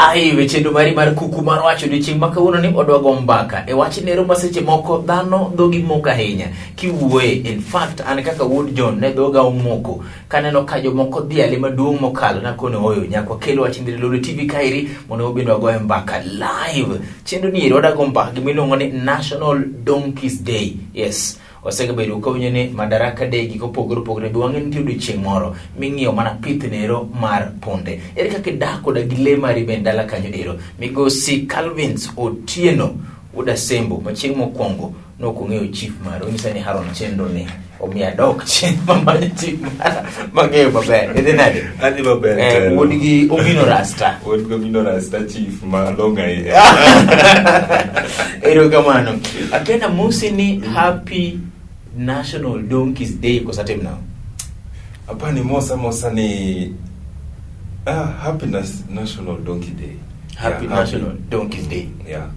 live chendu mari mar kuku mar wacho dichieng makawuono ni odwago mbaka e wach nero maseche moko dhano dhogi moko ahinya kiwuoye. In fact an kaka Wood John ne dhoga omoko kaneno ka jomoko dhiale maduong' mokalo nakone oyo nyakwa kelo wach ndiri lolo TV kairi mondo obendo wagoye mbaka live chendu ni ero wadago mbaka gimiluongo ni National Donkeys Day. Yes, osebedo kawuono Madaraka Day giko pogore duange nitie odiochieng' moro ming'iyo mana pith nero mar punde. Ere kaka dak koda gi le mari ben dala kanyo ero. Migosi Calvins Otieno Uda Sembo machieng' mokwongo nokong'eyo chief maro onyisa ni Haron Chendo ni omiya dok chien mamanya chief mara mang'eyo maber. Idhi nade? Adhi maber. Wuod gi Obino Rasta. Wuod gi Obino Rasta chief malonga iye. Ero kamano. Akena musi ni happy National Donkeys Day kosatim now. Apani mosa ni happy National Donkey Day. Happy National Donkeys Day. Yeah.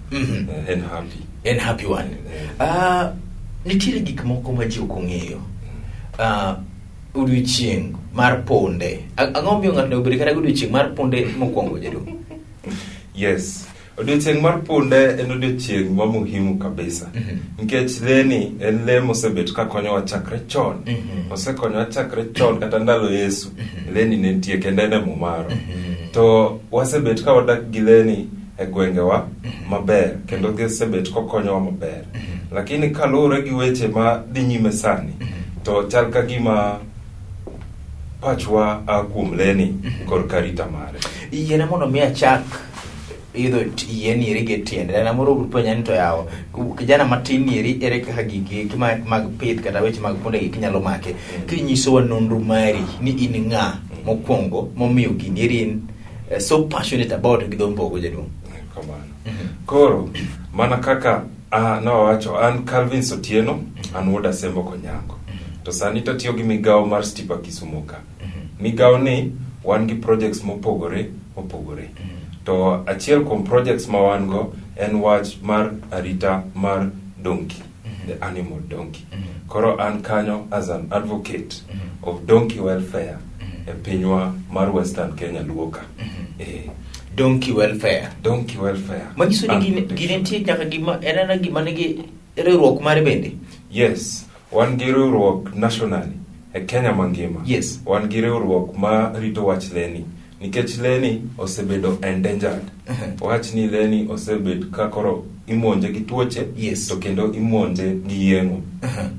And happy one. Nitiere gik moko ma ji okong'eyo. Odiochieng' mar ponde. Ang'o miyo ng'ato obedo kata odiochieng' mar ponde mokwongo jadu? Yes. Odiochieng' mar punde en odiochieng' ma muhimu kabisa. Nikech leni en le mosebet ka konyowa chakre chon. Osekonyowa chakre chon kata ndalo Yesu. Leni ne nitie kendo en mumaro. To wasebet ka wadak gi leni e gwengewa maber kendo gisebet kokonyowa maber. Lakini kaluwore gi weche ma dhi nyime sani to chal ka gima pachwa kuom leni kod karita mare. Yiena mondo mi achak idho yeni erige tiende na moro puonja ni to yawo kijana matin eri ere kaka gigi mag pith kata weche mag punde gi kinyalo make kinyiso wa nonro mari ni in ng'a mokwongo momiyo gini eri so passionate about gidho mbogo jadung. Koro mana kaka nawacho an Calvins Otieno an Uda Sembo Konyango to sani to tiyo gi migawo mar Stipa Kisumu ka. Migawo ni wan gi projects mopogore to achiel kuom projects ma wan go en wach mar arita mar donkey, the animal donkey. Koro an kanyo as an advocate of donkey welfare e pinywa mar Western Kenya Luoka. Donkey welfare. Manyiso ni gine nitie nyaka gima enana gima nigi riwruok mare bende? Yes, wan gi riwruok nationally e Kenya mangima. Yes. Wan gi riwruok ma rito wach leni. Nikech leni osebedo endangered. Wach ni leni osebed kakoro imonje gi tuoche. Yes. To kendo imonje gi yeng'o.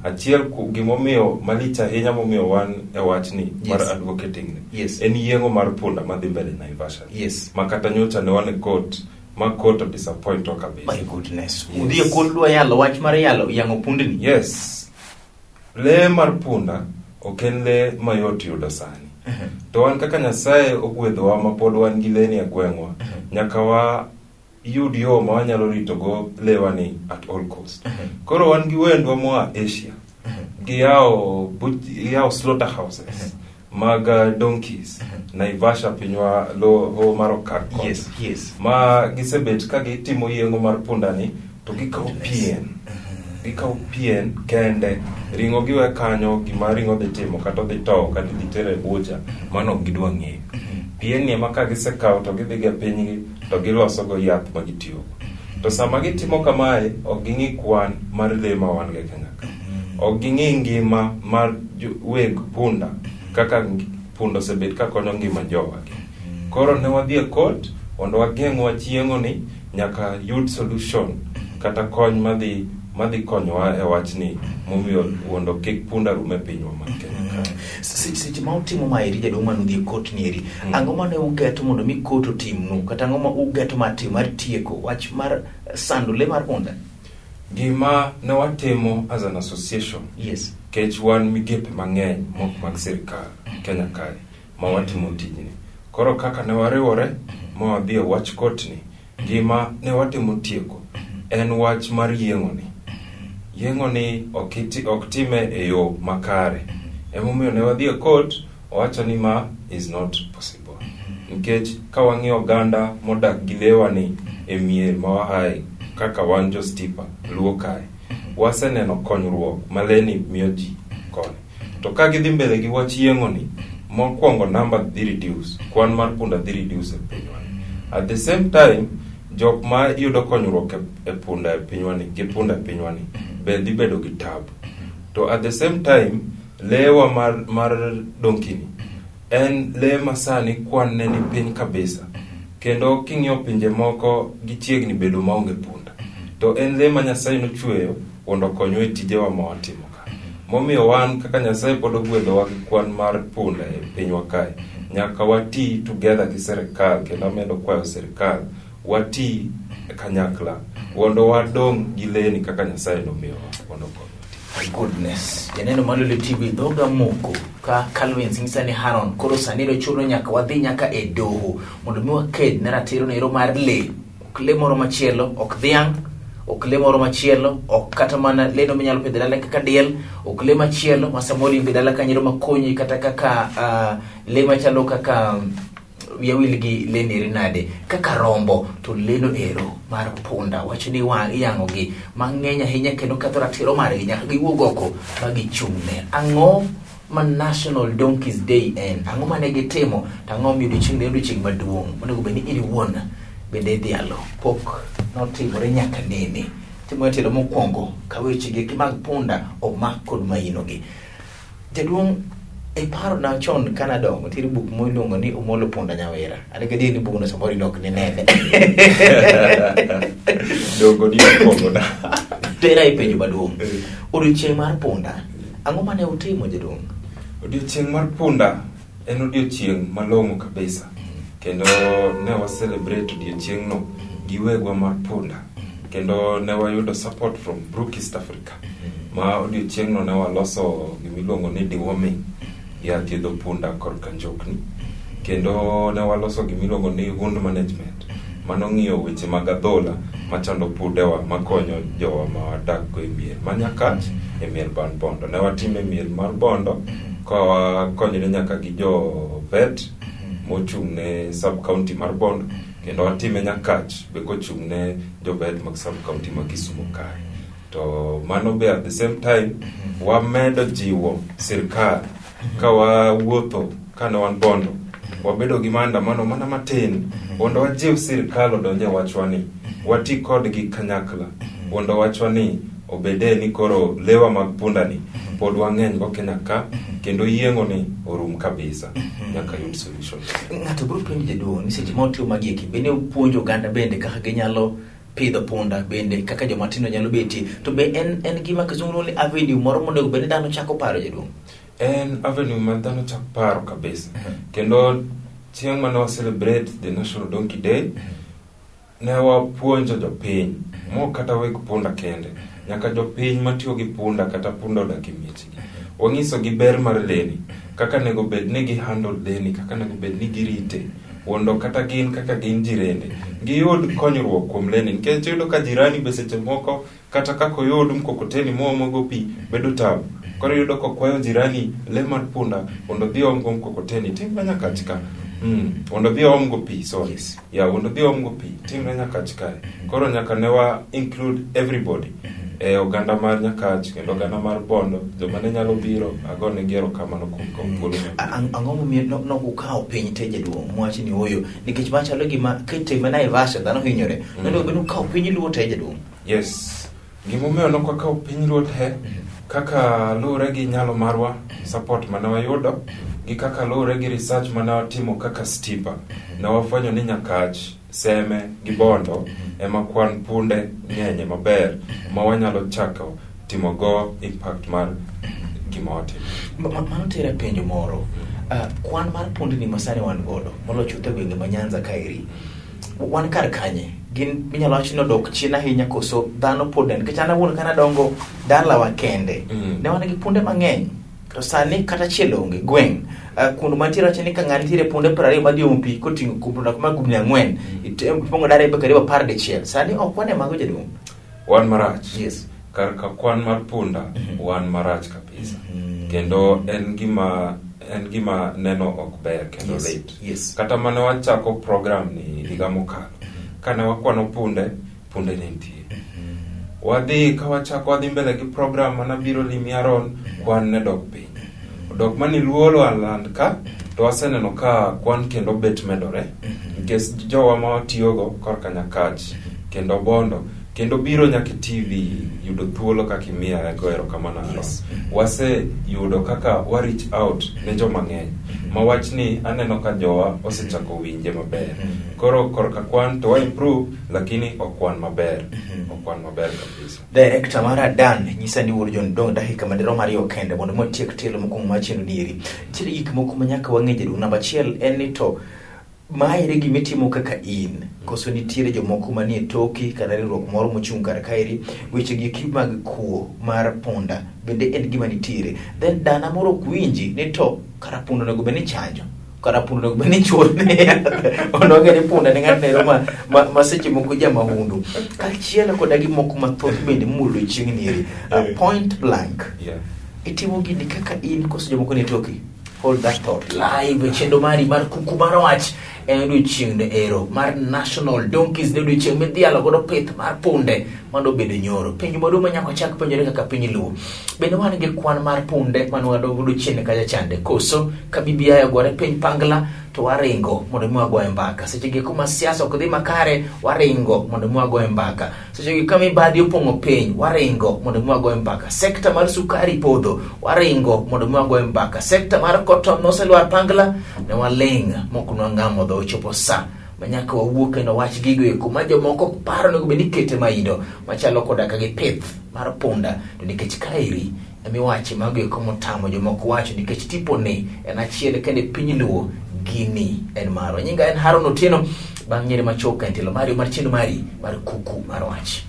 Achiel gimomiyo malich ahinya momiyo wan e wach ni mar advocating ni. Yes. En yeng'o mar punda madhi mbele Naivasha. Yes. Makata nyocha ne wan e court ma court of disappoint kabisa. My goodness. Yes. Udhi e court dwa yalo wach mar yalo yang'o pundni. Yes. Le mar punda oken le mayot yudo sani. To wan kaka Nyasaye ogwedhowa ma pod wan gi leni e gweng'wa nyaka wa yud yo ma wanyalo rito go lewani at all cost. Koro wan gi wendwa moa Asia gi yao slaughterhouses mag donkeys Naivasha pinywa ho marokar. Yes. Ma gisebet ka gitimo yeng'o mar punda ni to gikawo pien kende ringo giwe kanyo gima ringo dhi timo kata dhi tow kata dhi tere bucha mano gidwa ng'eyo. Pien ni ema ka gisekawo to gidhi ge pinygi to giloso go yath ma gitiyo. To sama gitimo kamae ok ging'i kwan mar le ma wan ge Kenya ka. Ok ging'i ngima mar weg punda kaka punda osebet ka konyo ngima jowagi. Koro ne wadhi e court mondo wageng' wach yeng'o ni nyaka yud solution kata kony madhi konyowa e wach ni momiyo mondo kik punda rume pinywa mar Kenya. Seche ma utimo maeri jadong' mano dhi e court ni eri ang'o mane ugeto mondo mi court otimnu kata ang'o ma ugeto mar tieko wach mar sando le mar punda? Gima ne watimo as an association. Yes. Kech wan migepe mang'eny mok mag sirikal Kenya kae ma watimo tijni. Koro kaka ne wariwore ma wadhi e wach court ni gima ne watimo tieko en wach mar yeng'o ni. Yeng'o ni ok time e yo makare. Emomiyo ne wadhi e court owacho ni ma is not possible. Nikech ka wang'iyo oganda modak gi lewani e mier ma wahae kaka wan jo Stipa Luo kae waseneno konyruok maleni miyo ji koni. To ka gidhi mbele gi wach yeng'o ni mokwongo namba dhi reduce, kwan mar punda dhi reduce e pinywa. At the same time, jok ma yudo konyruok e punda e pinywani, gi punda e pinywani, dhi bedo gi tabu. To at the same time, lewa mar donkini en le masani kwan ne ni piny kabisa. Kendo king'iyo pinje moko gichiegni bedo maonge punda. To en le ma Nyasaye nochweyo mondo okonywa e tijewa ma watimo ka. Momiyo wan kaka Nyasaye pod ogwedhowa gi kwan mar punda e pinywa kae. Nyaka wati together gi sirikal, kendo amedo kwayo sirikal wati kanyakla mondo wadong gi leni kaka Nyasaye nomiyowa mondo okonywa. My goodness. Janeno Malole TV dhoga moko ka Calvin Singsani Haron koro sani do chuno nyaka wadhi nyaka e doho mondo mi waked ne ratiro nero mar le. Ok le moro machielo, ok dhiang', ok le moro machielo, ok kata mana le no minyalo pidho dala kaka diel, ok le machielo ma samoro imbe dala kanyo makonyi kata kaka le machalo kaka yawil gi le neri nade kaka rombo. To leno ero mar punda wacho ni iyango gi mang'eny ahinya kendo katho ratiro margi nyaka giwuog oko ma gichung'ne. Ang'o ma National Donkeys Day en? Ang'o mane gitimo? To ang'o miyo odiochieng' maduong' monego bed ni in iwuon bende dhialo pok notimore nyaka nene. Timo telo mokwongo ka wechegi mag punda omak kod maino gi. Jaduong' e paro na chon Canada motiri buk moiluongo ni Omolo Punda Nyawera. Ane gadi ni buk no samoro nok ni nene. Dogo ni kongo na. Tera ipenjo maduong'. Odiochieng' mar punda, ang'o mane utimo jaduong'? Odiochieng' mar punda en odiochieng' malong'o kabisa. Kendo ne wa celebrate odiochieng' no gi wegwa mar punda. Kendo ne wayudo support from Brook East Africa. Ma odiochieng' no ne waloso gimiluongo ni deworming ya thiedho punda korka njokni. Kendo ne waloso gimiluongo ni wound management. Mano ng'iyo weche mag adhola machando pundewa makonyo jowa ma wadak go e mier manyakach e mier ban Bondo. Ne watime mier mar Bondo ka konyre nyaka gi jo vet mochung' ne sub county mar Bondo. Kendo watime Nyakach be kochung' ne jo vet mag sub county ma Kisumu kae. To mano be at the same time wamedo jiwo sirkal ka wawuotho kane wan Bondo. Wabedo gi maandamano mana matin mondo wajiw sirkal odonje wachwani wati kodgi kanyakla mondo wachwani obede ni koro lewa mag punda ni pod wang'eny go Kenya ka kendo yieng'o ni orum kabisa nyaka yud solution. Ng'ato biro penjo jaduong' ni seche motio magieki bende upuonjo oganda bende kaka ginyalo pidho punda bende kaka jomatino nyalo betie to be en gima kizungu ni avenue moro mondo bende dhano chako paro jaduong'? En avenue ma dhano chako paro kabisa. Kendo chieng' mane wa celebrate the National Donkey Day ne wapuonjo jopiny mo kata weg punda kende nyaka jopiny matiyo gi punda kata punda odak e miechgi. Wang'iso gi ber mar leni kaka nego bed ni gi handle leni kaka nego bed ni girite mondo kata gin kaka gin jirende giyud konyruok kuom leni nikech yudo ka jirani be seche moko kata kako yud mkokoteni mogo pi bedo tabu. Koro yudo ko kwayo jirani le mar punda mondo dhi omgo mkokoteni timbe Nyakach ka. Mondo dhi omgo pi, sorry. Yes. Ya mondo dhi omgo pi timbe Nyakach ka. Koro nyaka ne wa include everybody. Oganda mar Nyakach kendo oganda mar Bondo joma ne nyalo biro agone gero kamano kuom polo. Ang'o momiyo no ukawo piny te jaduong' mwachi ni oyo nikech machalo gima kitime Naivasha dhano hinyore. Nono bendo ukawo piny luo te jaduong'? Yes. Gimomiyo no kwakawo piny luo te kaka lure gi nyalo marwa support mane wayudo gi kaka lure gi research mane watimo kaka Stipa na wafwenyo ni Nyakach, Seme gi Bondo ema kwan punde ng'enye maber ma wanyalo chako timo go impact mar gima watimo. Mano tera penjo moro. Kwan mar punde ni masani wan godo molocho te gwenge ma Nyanza kaeri. Wan kar kanye gin minyalo wacho ni odok chien ahinya koso dhano pod en nikech an awuon kana dongo dalawa kende ne wan gi punde mang'eny to sani kata chiel onge gweng' kuno mantiere wacho ni ka ng'ani nitiere punde 20 madhi omo pi koting'o kupunda kuma gumni 4 ipongo dare be karibu 10 sani ok wane mago jaduong'? Wan marach. Yes. Kar ka kwan mar punda wan marach kabisa. Kendo en gima neno ok ber kendo late. Yes. Kata mane wachako program ni higa mokalo kane wakwano punde ne nitie. Wadhi ka wachako wadhi mbele gi program mana biro limiaron kwan ne dok piny. Dok mani luolo aland ka to waseneno ka kwan kendo bet medore kes jowa ma watiyogo korka Nyakach kendo Bondo kendo biro nyaka TV yudo thuolo kaka imiya goero kamano. Wase yudo kaka wa reach out ne joma ng'eny ma wachni aneno ka jowa osechako winje maber. Koro korka kwan to wa improve lakini okwan maber kabisa. Director mara Dan nyisa ni wuod John dong dakika madero Mario kende mondo motiek telo mokuongo machino dieri. Chiri gik moko manyaka wang'eje du. Namba 1 en ni to maere gimitimo kaka in koso nitiere jomoko manie toki kana riwruok moro mochung' kar kaeri weche gi mag kuo mar punda bende en gima nitiere. Then dana moro kuinji ni to kara punda nego beni chanjo kara punda nego beni chuone onoge ni punda ni ng'at nero ma seche moko jama hundu kachiel koda gi moko mathoth bende mulo chieng' nieri. Point blank itimo gini kaka in koso jomoko nie toki. Hold that thought. Live chendo mari mar kuku mar wach en chieng' ero mar National Donkeys ne chieng' midhialo godo pith mar punde mano bedo nyoro. Penjo maduong' nyaka chak penjore kaka piny luo. Bende wan gi kwan mar punde mano wadogo chieng' kaja chande koso ka BBI gore piny pangla to waringo mondo mwagoe mbaka. Seche gi kuma siasa ok dhi makare waringo mondo mwagoe mbaka. Seche gi kama ibadi opong'o piny waringo mondo mwagoe mbaka. Sekta mar sukari podho waringo mondo mwagoe mbaka. Sekta mar cotton noselwar pangla ne waling mokuno ngamo do chopo sa manyaka wawuok eno wach gigo eko ma jomoko paro nego beni kete maido machalo koda ka gi pith mar punda to nikech kairi emi wache mago eko motamo jomoko wacho nikech tipo ni en achiel kende piny luo gini en maro. Nyinga en Haron Otieno bang' nyere machoka entelo Mario mar chendo mari mar kuku mar wach.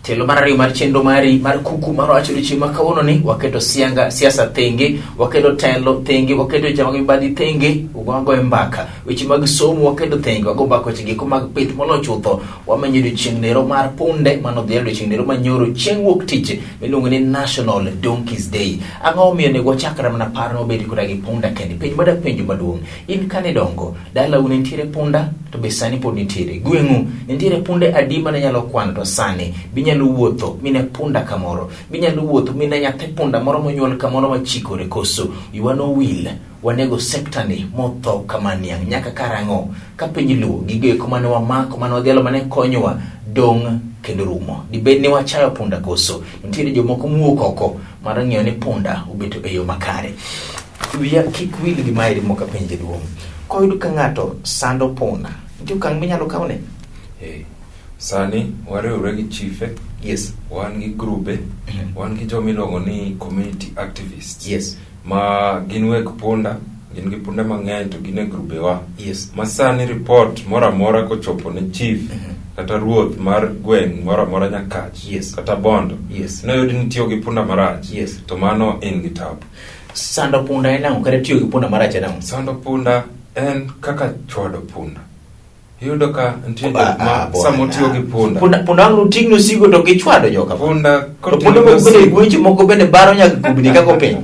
Telo mar ariyo mar chendo mari mar kuku mar wacho dichi makawuono ni waketo siasa thenge, waketo telo thenge, waketo jama mibadi thenge, ugongo mbaka. Weche mag somo waketo thenge, wago mbaka weche giko mag pith molo chutho. Wamenyo dichieng' nero mar punde mano dhialo dichieng' nero manyoro chieng' wuok tich miluongo ni National Donkeys Day. Ang'o omiyo nego wachakra mana paro nobedi koda gi punda kendi. Penjo mada penjo maduong'. In kane dongo dala une nitiere punda to be sani pod nitiere. Gweng'u nitiere punde adi mane nyalo kwano to sani binyalo wuotho mine punda kamoro binyalo wuotho mine nyathi punda moro monyuol kamoro machikore koso yuano will wanego sekta ni motho kamania nyaka karang'o ka piny luo gigo eko mane wamako mane wadhialo mane konyowa dong kendo rumo. Dibed ni wachayo punda koso nitiere jomoko muok oko mar ng'iyo ni punda ubeto e yo makare. Wiya kik wil gi mairi moka penje duong'. Koyudo ka ng'ato sando punda nitie okang' minyalo kawne? Sani wariwre gi chife. Yes. Wan gi grube. Wan gi jomiluongo ni community activists. Yes. Ma gin weg punda, gin gi punde mang'eny to gin e grube wa. Yes. Ma sani report mora mora kochopo ne chief kata ruoth mar gweng' mora mora Nyakach. Yes. Kata Bondo. Yes. Ne yudi nitiyo gi punda marach. Yes. To mano in gi tabu. Sando punda en ang'o kata tiyo gi punda marach en ang'o? Sando punda en kaka chwado punda. Yudo ka ntie ma samotiyo gi punda. Punda ang' ting'no sigo to gichwado joka. Punda punda bende gweche moko bende baro nyaka kubni kako piny.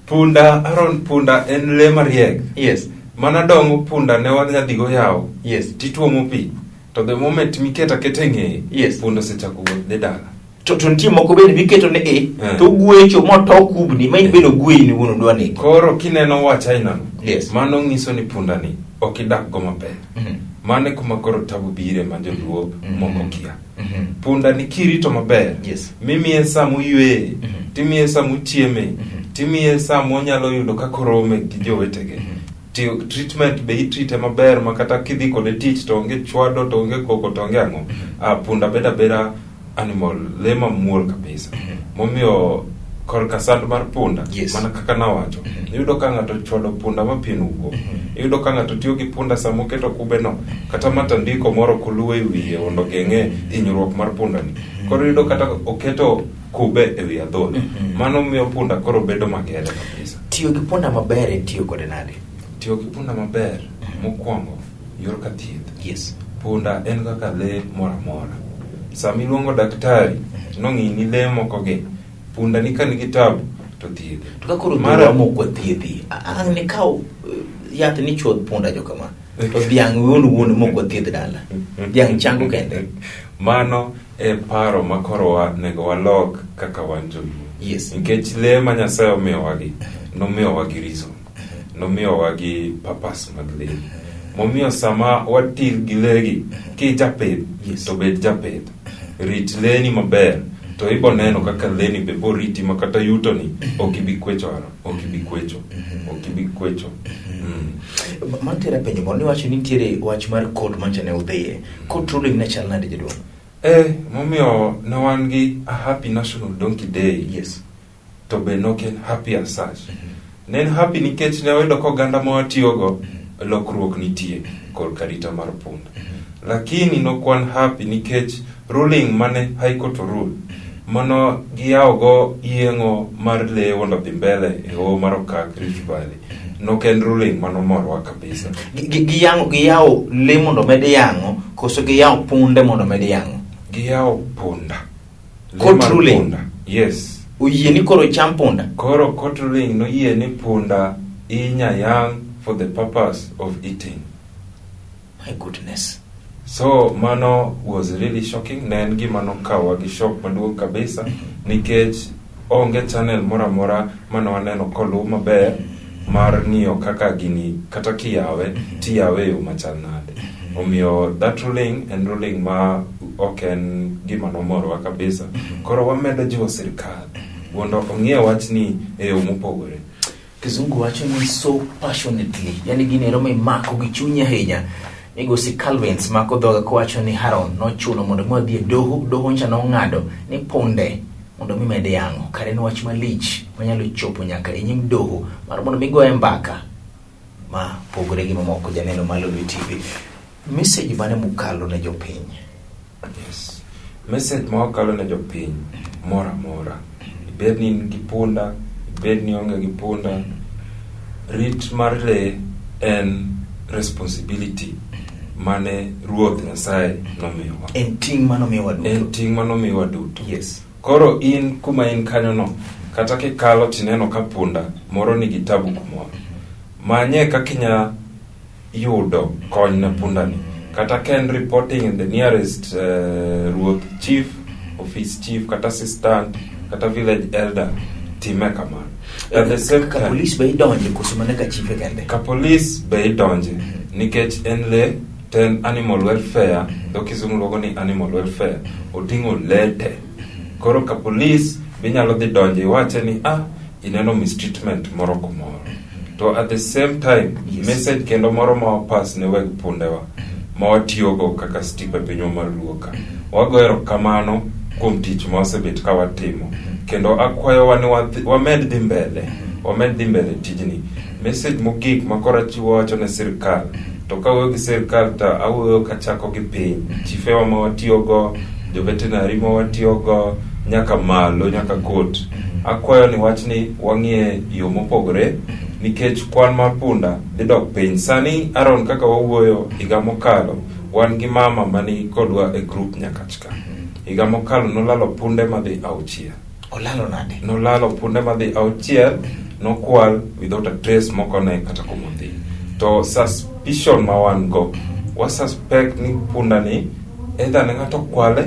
Punda Aaron punda en le mariek. Yes. Mana dongo punda ne wadhigo yawo. Yes. Tituomo pi. To the moment miketa keteng'e. Yes. Punda sechako wuothe dala. To ntie moko bende biketo ne to gwecho moto kubni ma ibeno gweyni wuno dwani. Koro kineno wach aina. Yes. Mano nyiso ni punda ni okidak go maber. Mane kuma koro tabu bire manjoluo moko kia. Punda ni kirito maber. Yes. Mimiye samu yue. Timiye samu chieme. Timiye samu onyalo yudo kakorome gi jowetege. Treatment be itrite maber makata kidhi kode tich to onge chwado to onge koko to onge ang'o. Punda beda animal lema muol kabisa. Momiyo korka sand mar punda. Yes. Mana kaka nawacho. Yudo ka ng'ato chwado punda mapien ugo. Yudo ka ng'ato tiyo gi punda samo keto kubeno kata matandiko moro kuluwe wiye mondo geng'e hinyruok mar punda ni. Koro yudo kata oketo kube e wi adhonde. Mano miyo punda koro bedo magere kabisa. Tiyo gi punda maber tiyo kode nade? Tiyo gi punda maber mokwongo yor ka thieth. Yes. Punda en kaka le mora mora. Sami luongo daktari nong'i ni le moko gi punda ni kan gi tabu to thiedhi. To ka koro mara moko thiedhi. Ang' ni kaw yath ni chodh punda jo kama. To dhiang' wuon moko thiedh dala. Dhiang' chango kende. Mano e paro makoro nego walok kaka wan joluo. Yes. Nikech le ma Nyasaye omiyowa gi reason, nomiyowa gi purpose mag le. Momiyo sama watir gi legi, ki japith, to bed japith. Rit leni maber, to ibo neno kaka leni be boriti makata yuto ni okibi kwecho. Mantiere penjo mo ni wacho ni nitiere wach mar court mancha ne udhiye. Court ruling ne chal nade jaduong'? Momiyo ne wan gi a happy National Donkey Day. Yes. To be noken happy as such. Nen happy nikech ne wayudo ko ganda ma watiyogo lokruok nitie kod karita mar punda. Lakini nokwan happy nikech ruling mane High Court rule mano giyaogo yieng'o mar le wondo dhi mbele e o mar Okak Rift Valley. Noken ruling mano morwa kabisa. Giyao le mondo med yang'o koso giyao punde mondo med yang'o? Giyao punda. Court ruling? Punda. Yes. Uyie ni koro cham punda? Koro court ruling no yie ni punda inya yang for the purpose of eating. My goodness. So mano was really shocking. Nen gi mano kawa gi shock maduong' kabisa nikech onge channel mora mano waneno kolu maber mar ng'iyo kaka gini kata kiyawe tiyawe yo machal nade. Omiyo that ruling and ruling ma oken gima no morwa kabisa. Koro wamedo jiwo sirikal mondo ong'ie wachni e yo mopogore. Kizungu wacho ni so passionately, yani gini roma imako gi chunya ahinya. Migosi Calvins mako dhoga kwacho ni Haron nochuno mondo modhi e doho ncha nong'ado ni punde mondo mimede yang'o. Kare ni wach malich manyalo chopo nyaka e nyim doho mar mondo migoye mbaka ma pogore gi mamoko janeno malo e TV. Message mane mukalo ne jopiny? Yes. Message ma wakalo ne jopiny mora. Ibed ni gi punda, ibed ni onge gi punda. Rit mar le en responsibility mane Ruoth Nyasaye nomiyowa. En ting manomiyowa duto. Yes. Koro in kuma in kanyo no, kata kikalo tineno ka punda moro ni gitabu kumoro. Manye kakinya yudo kony na punda ni. Kata ken reporting in the nearest Ruoth Chief, Office Chief, kata Assistant, kata Village Elder, time kamano. At the same time, police be donje kusumane ka chief kende. Ka police be donje nikech en le ten animal welfare, do kizungu logo ni animal welfare, otingo lete. Koro ka police binyalo dhi donje wache ni ineno mistreatment moro kumoro. To at the same time, yes, message kendo moro ma pass ne weg pundewa ma watiyogo kaka stipe pinyo mar luoka. Wagoero kamano kuom tich ma osebet ka watimo. Kendo akwayo wamed dhi mbele tijni. Message mogik makora chiwo wacho ne sirikal. To ka wuoyo gi sirikal ta awuoyo kachako gi piny. Chifewa ma watiyogo, jo veterinary ma watiyogo, nyaka malo, nyaka court. Akwayo ni wachni wang'ie yo mopogore nikech kwan mar punda dhi dok piny. Sani Aaron kaka wawuoyo higa mokalo wan gi mama mani kodwa e group nyakachka. Higa mokalo nolalo punde madhi 6. Olalo nade? Nolalo punde madhi 6, nokwal without a trace mokone kata kumodhi. To suspicion ma wan go, wa suspect ni punda ni either ne ng'ato kwale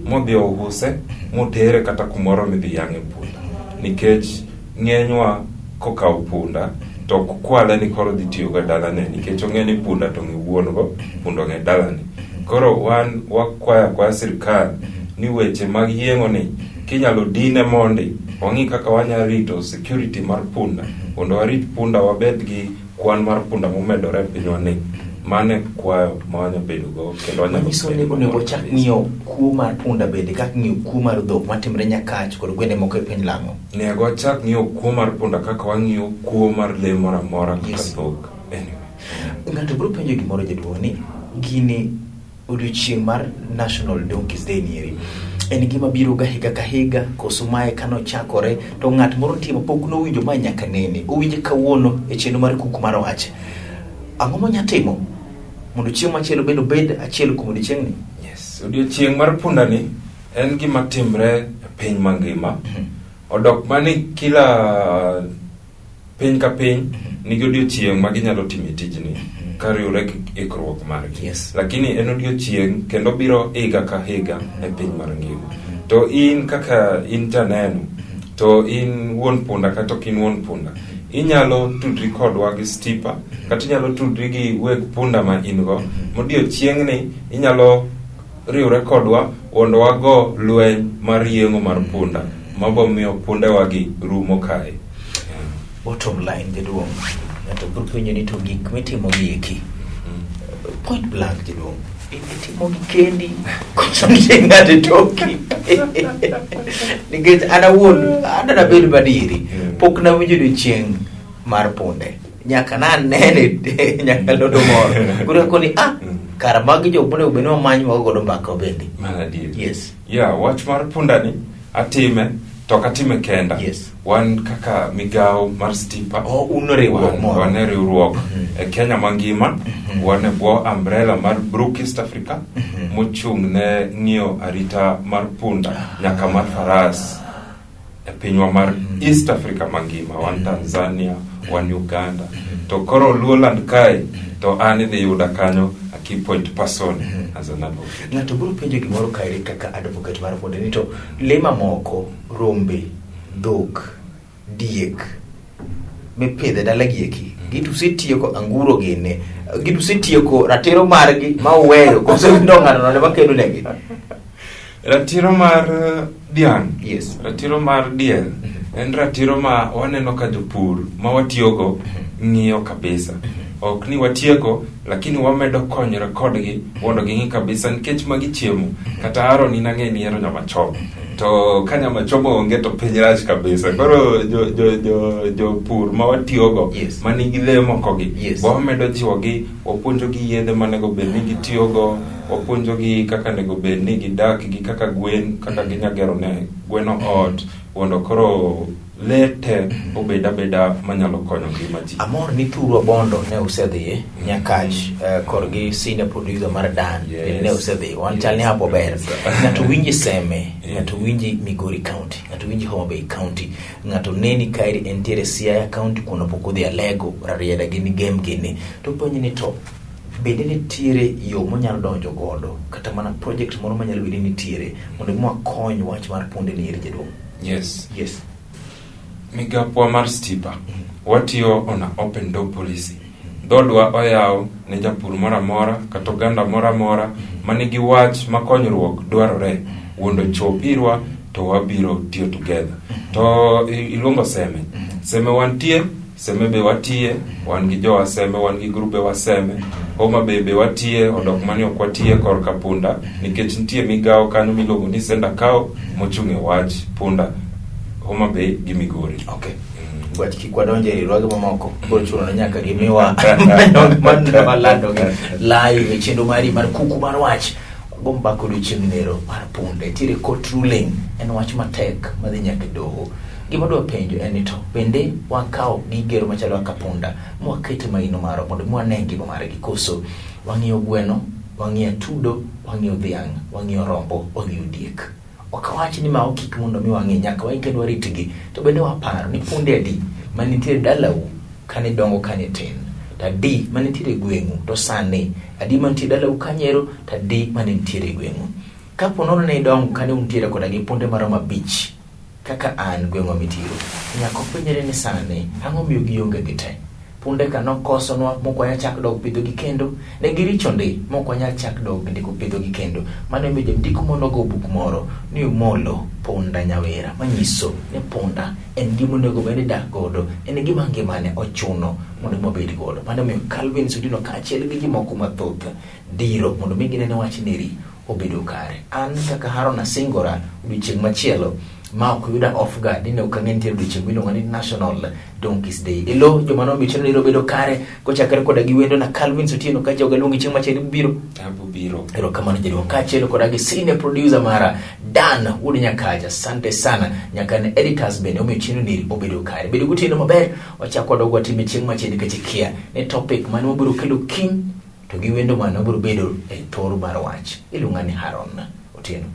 modhi ouse motere kata kumoro midhi yang'e punda. Nikech ng'enywa kokaw punda to kwale ni koro dhi tiyo ga dalane nikech ong'e ni punda to ng'i wuon go, punda ng'e dalane. Koro wan wakwaya sirikal ni weche mag yieng'o ni kinyalo dine mondi wang'i kaka wanya rito security mar punda mondo warit punda wabed gi kwan mar punda momedore pinywa ni. Mane kwayo ma wanya bedo go kendo wanya miso ni onego chak ng'iyo kuo mar punda bende kaka ng'iyo kuo mar dhok matimre Nyakach kod gwenge moko e piny Lang'o. Nego chak ng'iyo kuo mar punda kaka wang'iyo kuo mar le moro amora kaka dhok. Anyway. Ng'ato biro penjo gimoro jaduong' ni gini odiochieng' mar National Donkeys Day nieri. En gima biro ga higa ka higa koso mae kano chakore to ng'at moro timo pok no winjo ma nyaka nene. Owinje kawuono e chenro mar kuku mar wache. Ang'o mo nyatimo mondo chieng' machielo bed achiel kuom odiochieng' ni? Yes, odiochieng' mar punda ni en gima timre e piny mangima. Odok mani kila piny ka piny nigi odiochieng' ma ginyalo time tijni kariure gi ikruok margi. Lakini en odiochieng' kendo biro higa ka higa e piny mar ngima. To in kaka in janeno, to in wuon punda kata ok in wuon punda, inyalo tudri kodwa gi Stipa kata inyalo tudri gi weg punda ma in go. Modiochieng' ni inyalo riwre kodwa mondo wago lweny mar yeng'o mar punda mabo miyo punde wagi rumo kae. Bottom line jaduong', ng'ato biro penjo ni to gik mitimo gi eki point blank jaduong', itimo gi kendi koso nitie ng'ato toki nikech an awuon adana bedo badiri pok nawinjo odiochieng' mar punde nyaka nanene nyaka lodo moro koro koni kara magi jopunde obeni wamany wagodo mbaka bende. Yes. Yeah, wach mar punda ni atime to katime kenda. Wan kaka migao mar Stipa. Wan e riwruok e Kenya mangima. Wan e bwo umbrella mar Brook East Africa. Mochung' ne ng'iyo arita mar punda nyaka mar faras e pinywa mar East Africa mangima. Wan Tanzania, wan Uganda. To koro Luoland kae to an idhi yuda kanyo a key point person as an advocate. Ng'ato biro penjo gimoro kaeri kaka advocate mar punde ni to lema moko, rombe, dhok, diek mipidhe dala gieki gitusetieko anguro gine gitusetieko ratiro margi ma uweyo koso ndo ng'ato ne makendo negi ratiro mar diang. Ratiro mar diel en ratiro ma waneno ka jopur ma watiyogo ng'iyo kabisa. Ok ni watieko lakini wamedo konyre kodgi mondo ging'i kabisa nikech magi chiemo kata aro ni nang'e ni ero nyama choma to ka nyama choma onge to piny rach kabisa. Koro jo pur ma watiyogo manigi le moko gi wamedo jiwogi, wapuonjogi yedhe manego bed ni gitiyogo, wapuonjogi kaka nego bed ni gidak gi kaka gwen, kaka ginyagero ne gweno ot mondo koro lete obeda manyalo konyo ngima ji. Amor ni Thurwa Bondo ne usedhie Nyakach korgi senior producer mar Dan ne usedhie wan chal ni hapo ber ng'ato winji Seme, ng'ato winji Migori County, ng'ato winji Homa Bay County, ng'ato neni kairi entiere Siaya County kuna pokudhi Alego Rarieda gini game gini to ponyi ni to bende nitiere yo monyalo donjo godo kata mana project moro manyalo bende nitiere mondo mwa kony wach mar punde ni iri jaduong'. Yes. Migapwa mar Stipa watiyo on a open door policy. Dodwa oyaw ne japur mora mora kata oganda mora mora manigi wach makonyruok dwarore wondo chopirwa to wabiro tiyo together. To iluongo Seme wantie, Seme be watie, wan gi jowa Seme, wan gi grube wa Seme. Homa Bay be watie, odok mani ok watie korka punda nikech nitie migao kanyo miluongo ni Senda Kao mochung'e wach punda Homa Bay gi Migori. Wach kikwadonje riwruoge mamoko biro chuno nyaka gimiwa malando live e chendo mari mar kuku mar wach gombako odiochieng' nero mar punde tire court ruling en wach matek madhi nyaka doho. Gima dwa penjo en ni to bende wakao gigero machalo kaka punda mwakete maino maro mondo mwanengi margi koso wang'iyo gweno, wang'iyo tudo, wang'iyo dhiang', wang'iyo rombo, wang'iyo diek. Wakawachi ni mao kik mondo mi wang'i nyaka waikendo waritigi to bende waparo ni punde adi manitiere dalau kane dongo kane tin ta di manitiere gweng'u to sani adi manitiere dalau kanyero ta di manitiere gweng'u kapo nono ne dongo kane untiere koda gi punde maromo 5 kaka an gweng'wa mitiro nyaka openjere ni sani ang'o miyo gionge gite punde kano kosonwa mokwanya chak dog pidho gi kendo ne giricho ndi mokwanya chak dog ndiko pidho gi kendo mano meje ndiko mondo go buk moro ni molo punda nyawera manyiso ni punda en gima nego bende dak godo en gima ngimane ochuno mondo mobed godo mano meyo Calvin Sudino kaachiel gi jimoko mathoth diro mondo migine ne wach neri obedo kare. An kaka Haron asingora odiochieng' machielo ma ok yuda off guard ne ok ang'e ntiere odiochieng' miluongo ni National Donkeys Day. Elo joma nomichno ni bedo kare kochakore koda gi wendo na Calvin Sutieno ka joga luongi chieng' machielo biro. Ero kamano jaduong' kaachiel koda gi senior producer mara Dan Wood Nyakaja. Asante sana nyaka ne editors bende omiyo chino ni obedo kare. Bedo gutieno maber wachako dogwa time chieng' machielo kachikia ne topic mane wabiro kelo kiny to gi wendo mane wabiro bedo e thoro mar wach. Iluonga ni Haron Otieno.